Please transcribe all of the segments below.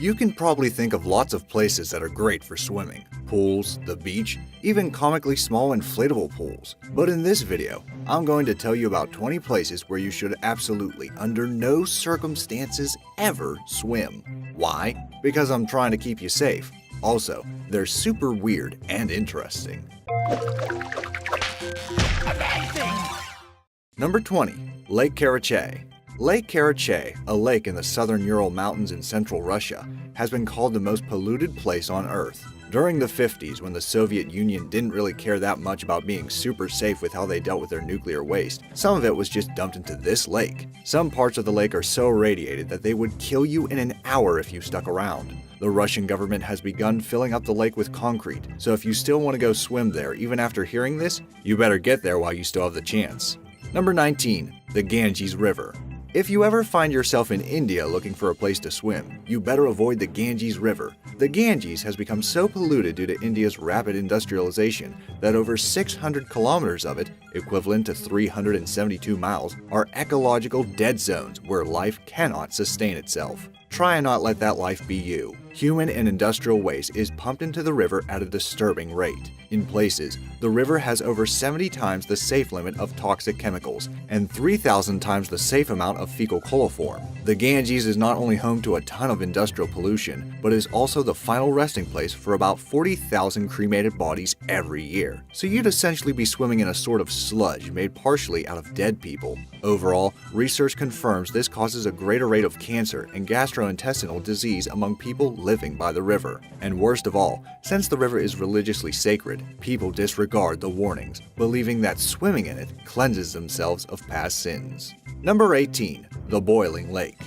You can probably think of lots of places that are great for swimming. Pools, the beach, even comically small inflatable pools. But in this video, I'm going to tell you about 20 places where you should absolutely, under no circumstances, ever swim. Why? Because I'm trying to keep you safe. Also, they're super weird and interesting. Amazing! Number 20. Lake Karachay. Lake Karachay, a lake in the southern Ural Mountains in central Russia, has been called the most polluted place on Earth. During the 50s, when the Soviet Union didn't really care that much about being super safe with how they dealt with their nuclear waste, some of it was just dumped into this lake. Some parts of the lake are so irradiated that they would kill you in an hour if you stuck around. The Russian government has begun filling up the lake with concrete, so if you still want to go swim there even after hearing this, you better get there while you still have the chance. Number 19. The Ganges River. If you ever find yourself in India looking for a place to swim, you better avoid the Ganges River. The Ganges has become so polluted due to India's rapid industrialization that over 600 kilometers of it, equivalent to 372 miles, are ecological dead zones where life cannot sustain itself. Try and not let that life be you. Human and industrial waste is pumped into the river at a disturbing rate. In places, the river has over 70 times the safe limit of toxic chemicals and 3,000 times the safe amount of fecal coliform. The Ganges is not only home to a ton of industrial pollution, but is also the final resting place for about 40,000 cremated bodies every year. So you'd essentially be swimming in a sort of sludge made partially out of dead people. Overall, research confirms this causes a greater rate of cancer and gastrointestinal disease among people living by the river. And worst of all, since the river is religiously sacred, people disregard the warnings, believing that swimming in it cleanses themselves of past sins. Number 18. The Boiling Lake.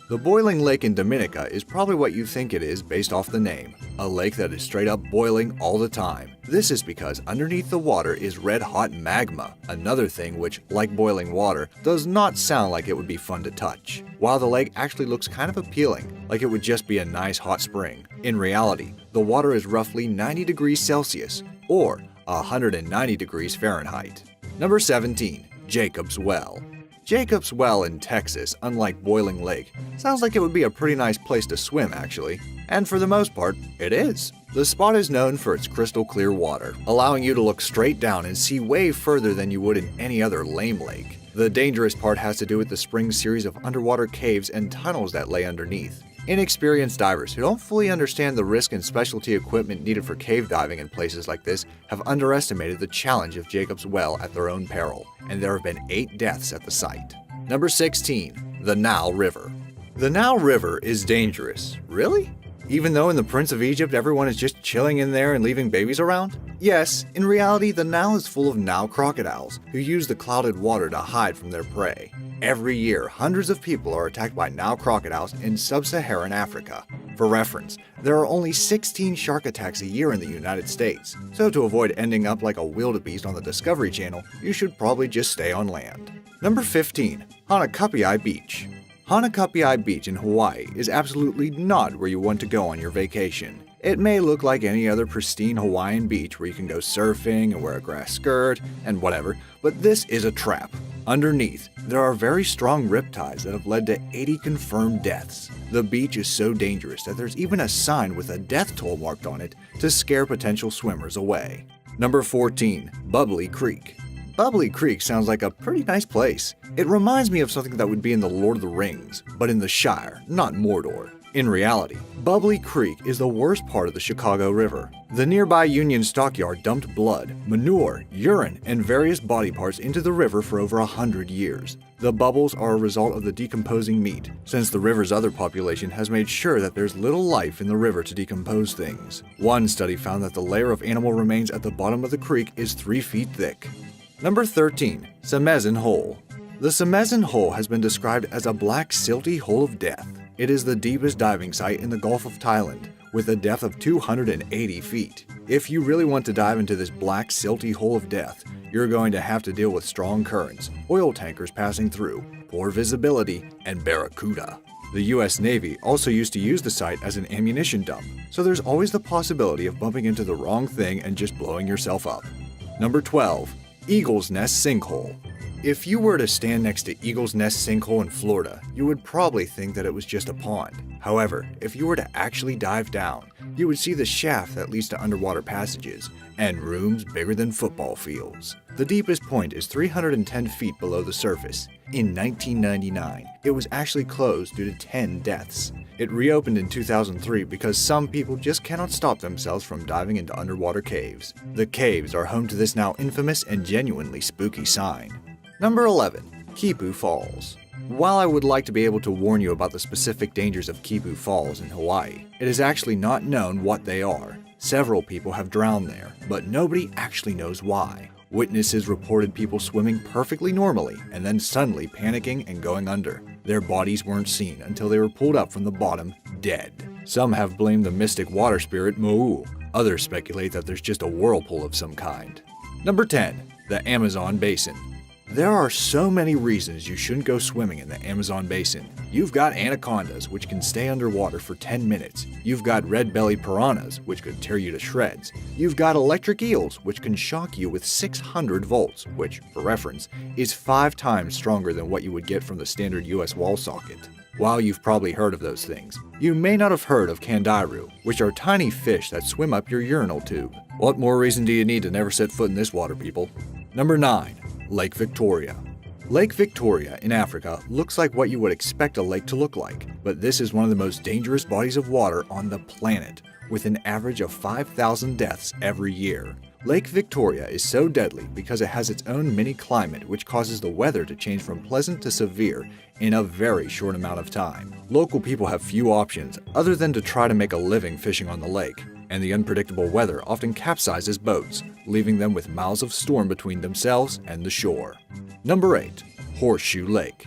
The Boiling Lake in Dominica is probably what you think it is based off the name, a lake that is straight up boiling all the time. This is because underneath the water is red-hot magma, another thing which, like boiling water, does not sound like it would be fun to touch. While the lake actually looks kind of appealing, like it would just be a nice hot spring, in reality, the water is roughly 90 degrees Celsius, or 190 degrees Fahrenheit. Number 17. Jacob's Well. Jacob's Well in Texas, unlike Boiling Lake, sounds like it would be a pretty nice place to swim actually. And for the most part, it is. The spot is known for its crystal clear water, allowing you to look straight down and see way further than you would in any other lame lake. The dangerous part has to do with the spring series of underwater caves and tunnels that lay underneath. Inexperienced divers who don't fully understand the risk and specialty equipment needed for cave diving in places like this have underestimated the challenge of Jacob's Well at their own peril, and there have been 8 deaths at the site. Number 16. The Nile River. The Nile River is dangerous. Really? Even though in the Prince of Egypt everyone is just chilling in there and leaving babies around? Yes, in reality the Nile is full of Nile crocodiles who use the clouded water to hide from their prey. Every year, hundreds of people are attacked by Nile crocodiles in sub-Saharan Africa. For reference, there are only 16 shark attacks a year in the United States, so to avoid ending up like a wildebeest on the Discovery Channel, you should probably just stay on land. Number 15. Hanakapiai Beach. Hanakapiai Beach in Hawaii is absolutely not where you want to go on your vacation. It may look like any other pristine Hawaiian beach where you can go surfing and wear a grass skirt and whatever, but this is a trap. Underneath, there are very strong riptides that have led to 80 confirmed deaths. The beach is so dangerous that there's even a sign with a death toll marked on it to scare potential swimmers away. Number 14. Bubbly Creek. Bubbly Creek sounds like a pretty nice place. It reminds me of something that would be in the Lord of the Rings, but in the Shire, not Mordor. In reality, Bubbly Creek is the worst part of the Chicago River. The nearby Union Stockyard dumped blood, manure, urine, and various body parts into the river for over 100 years. The bubbles are a result of the decomposing meat, since the river's other population has made sure that there's little life in the river to decompose things. One study found that the layer of animal remains at the bottom of the creek is 3 feet thick. Number 13. Samezan Hole. The Samezan Hole has been described as a black silty hole of death. It is the deepest diving site in the Gulf of Thailand, with a depth of 280 feet. If you really want to dive into this black silty hole of death, you're going to have to deal with strong currents, oil tankers passing through, poor visibility, and barracuda. The US Navy also used to use the site as an ammunition dump, so there's always the possibility of bumping into the wrong thing and just blowing yourself up. Number 12. Eagle's Nest Sinkhole. If you were to stand next to Eagle's Nest Sinkhole in Florida, you would probably think that it was just a pond. However, if you were to actually dive down, you would see the shaft that leads to underwater passages and rooms bigger than football fields. The deepest point is 310 feet below the surface. In 1999, it was actually closed due to 10 deaths. It reopened in 2003 because some people just cannot stop themselves from diving into underwater caves. The caves are home to this now infamous and genuinely spooky sign. Number 11. Kipu Falls. While I would like to be able to warn you about the specific dangers of Kipu Falls in Hawaii, it is actually not known what they are. Several people have drowned there, but nobody actually knows why. Witnesses reported people swimming perfectly normally and then suddenly panicking and going under. Their bodies weren't seen until they were pulled up from the bottom, dead. Some have blamed the mystic water spirit Mo'u. Others speculate that there's just a whirlpool of some kind. Number 10. The Amazon Basin. There are so many reasons you shouldn't go swimming in the Amazon basin. You've got anacondas, which can stay underwater for 10 minutes. You've got red-bellied piranhas, which could tear you to shreds. You've got electric eels, which can shock you with 600 volts, which, for reference, is 5 times stronger than what you would get from the standard US wall socket. While you've probably heard of those things, you may not have heard of candiru, which are tiny fish that swim up your urinal tube. What more reason do you need to never set foot in this water, people? Number 9. Lake Victoria. Lake Victoria in Africa looks like what you would expect a lake to look like, but this is one of the most dangerous bodies of water on the planet, with an average of 5,000 deaths every year. Lake Victoria is so deadly because it has its own mini-climate which causes the weather to change from pleasant to severe in a very short amount of time. Local people have few options other than to try to make a living fishing on the lake, and the unpredictable weather often capsizes boats, leaving them with miles of storm between themselves and the shore. Number 8. Horseshoe Lake.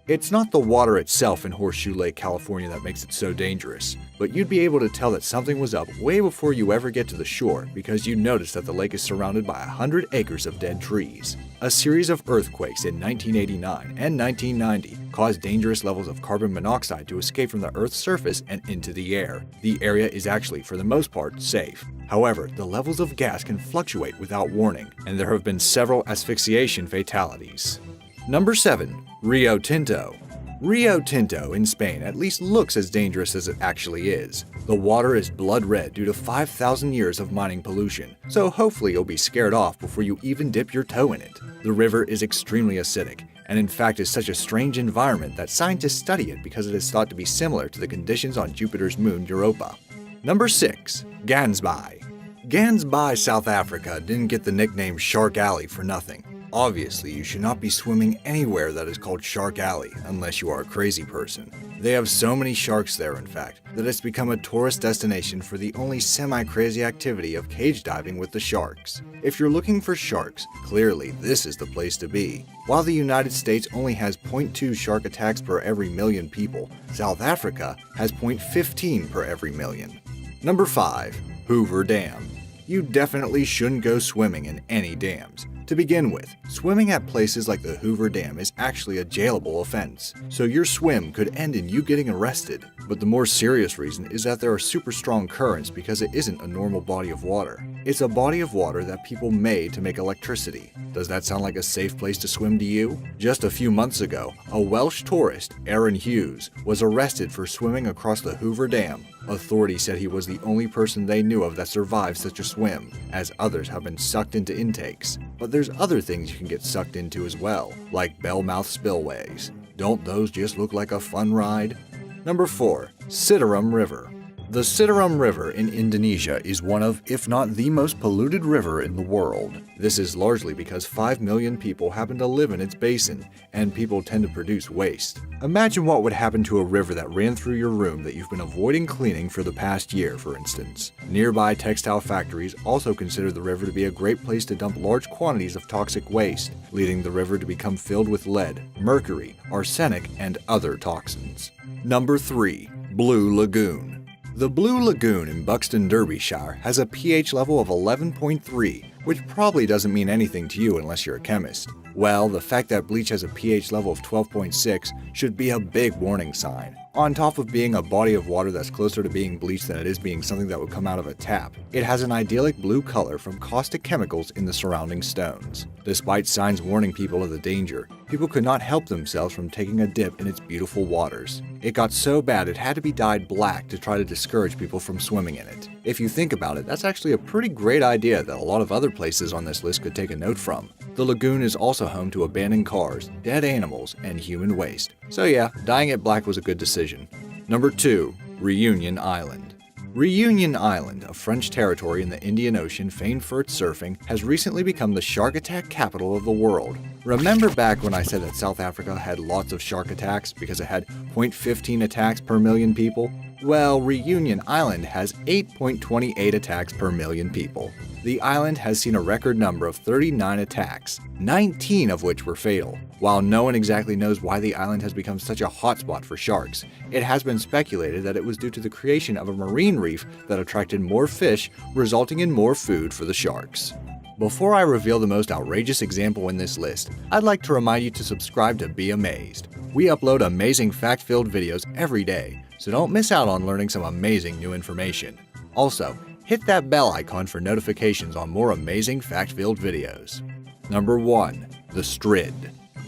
It's not the water itself in Horseshoe Lake, California that makes it so dangerous, but you'd be able to tell that something was up way before you ever get to the shore because you notice that the lake is surrounded by 100 acres of dead trees. A series of earthquakes in 1989 and 1990 caused dangerous levels of carbon monoxide to escape from the Earth's surface and into the air. The area is actually, for the most part, safe. However, the levels of gas can fluctuate without warning, and there have been several asphyxiation fatalities. Number 7. Rio Tinto. Rio Tinto in Spain at least looks as dangerous as it actually is. The water is blood red due to 5,000 years of mining pollution, so hopefully you'll be scared off before you even dip your toe in it. The river is extremely acidic, and in fact is such a strange environment that scientists study it because it is thought to be similar to the conditions on Jupiter's moon Europa. Number 6. Gansbai. Gansbai, South Africa didn't get the nickname Shark Alley for nothing. Obviously, you should not be swimming anywhere that is called Shark Alley unless you are a crazy person. They have so many sharks there, in fact, that it's become a tourist destination for the only semi-crazy activity of cage diving with the sharks. If you're looking for sharks, clearly this is the place to be. While the United States only has 0.2 shark attacks per every million people, South Africa has 0.15 per every million. Number 5. Hoover Dam. You definitely shouldn't go swimming in any dams. To begin with, swimming at places like the Hoover Dam is actually a jailable offense, so your swim could end in you getting arrested. But the more serious reason is that there are super strong currents because it isn't a normal body of water. It's a body of water that people made to make electricity. Does that sound like a safe place to swim to you? Just a few months ago, a Welsh tourist, Aaron Hughes, was arrested for swimming across the Hoover Dam. Authorities said he was the only person they knew of that survived such a swim, as others have been sucked into intakes. But there's other things you can get sucked into as well, like bellmouth spillways. Don't those just look like a fun ride? Number 4. Citarum River. The Citarum River in Indonesia is one of, if not the most polluted river in the world. This is largely because 5 million people happen to live in its basin, and people tend to produce waste. Imagine what would happen to a river that ran through your room that you've been avoiding cleaning for the past year, for instance. Nearby textile factories also consider the river to be a great place to dump large quantities of toxic waste, leading the river to become filled with lead, mercury, arsenic, and other toxins. Number 3. Blue Lagoon. The Blue Lagoon in Buxton, Derbyshire has a pH level of 11.3, which probably doesn't mean anything to you unless you're a chemist. Well, the fact that bleach has a pH level of 12.6 should be a big warning sign. On top of being a body of water that's closer to being bleached than it is being something that would come out of a tap, it has an idyllic blue color from caustic chemicals in the surrounding stones. Despite signs warning people of the danger, people could not help themselves from taking a dip in its beautiful waters. It got so bad it had to be dyed black to try to discourage people from swimming in it. If you think about it, that's actually a pretty great idea that a lot of other places on this list could take a note from. The lagoon is also home to abandoned cars, dead animals, and human waste. So yeah, dyeing it black was a good decision. Number 2. Reunion Island. Reunion Island, a French territory in the Indian Ocean famed for its surfing, has recently become the shark attack capital of the world. Remember back when I said that South Africa had lots of shark attacks because it had 0.15 attacks per million people? Well, Reunion Island has 8.28 attacks per million people. The island has seen a record number of 39 attacks, 19 of which were fatal. While no one exactly knows why the island has become such a hotspot for sharks, it has been speculated that it was due to the creation of a marine reef that attracted more fish, resulting in more food for the sharks. Before I reveal the most outrageous example in this list, I'd like to remind you to subscribe to Be Amazed. We upload amazing fact-filled videos every day, so don't miss out on learning some amazing new information. Also, hit that bell icon for notifications on more amazing fact-filled videos. Number 1. The Strid.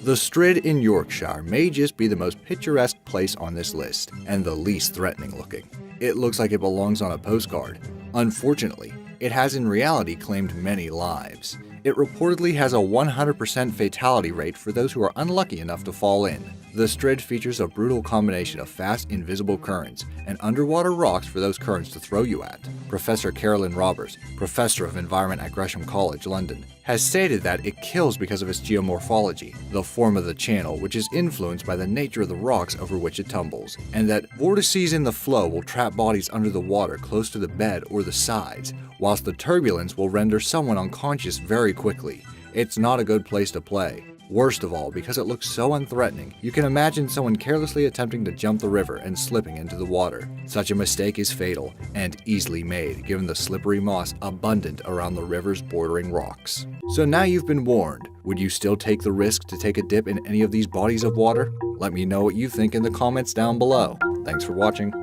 The Strid in Yorkshire may just be the most picturesque place on this list, and the least threatening looking. It looks like it belongs on a postcard. Unfortunately, it has in reality claimed many lives. It reportedly has a 100% fatality rate for those who are unlucky enough to fall in. The Strid features a brutal combination of fast, invisible currents and underwater rocks for those currents to throw you at. Professor Carolyn Roberts, Professor of Environment at Gresham College, London, has stated that it kills because of its geomorphology, the form of the channel, which is influenced by the nature of the rocks over which it tumbles, and that vortices in the flow will trap bodies under the water close to the bed or the sides, whilst the turbulence will render someone unconscious very quickly. It's not a good place to play. Worst of all, because it looks so unthreatening, you can imagine someone carelessly attempting to jump the river and slipping into the water. Such a mistake is fatal, and easily made given the slippery moss abundant around the river's bordering rocks. So now you've been warned. Would you still take the risk to take a dip in any of these bodies of water? Let me know what you think in the comments down below. Thanks for watching.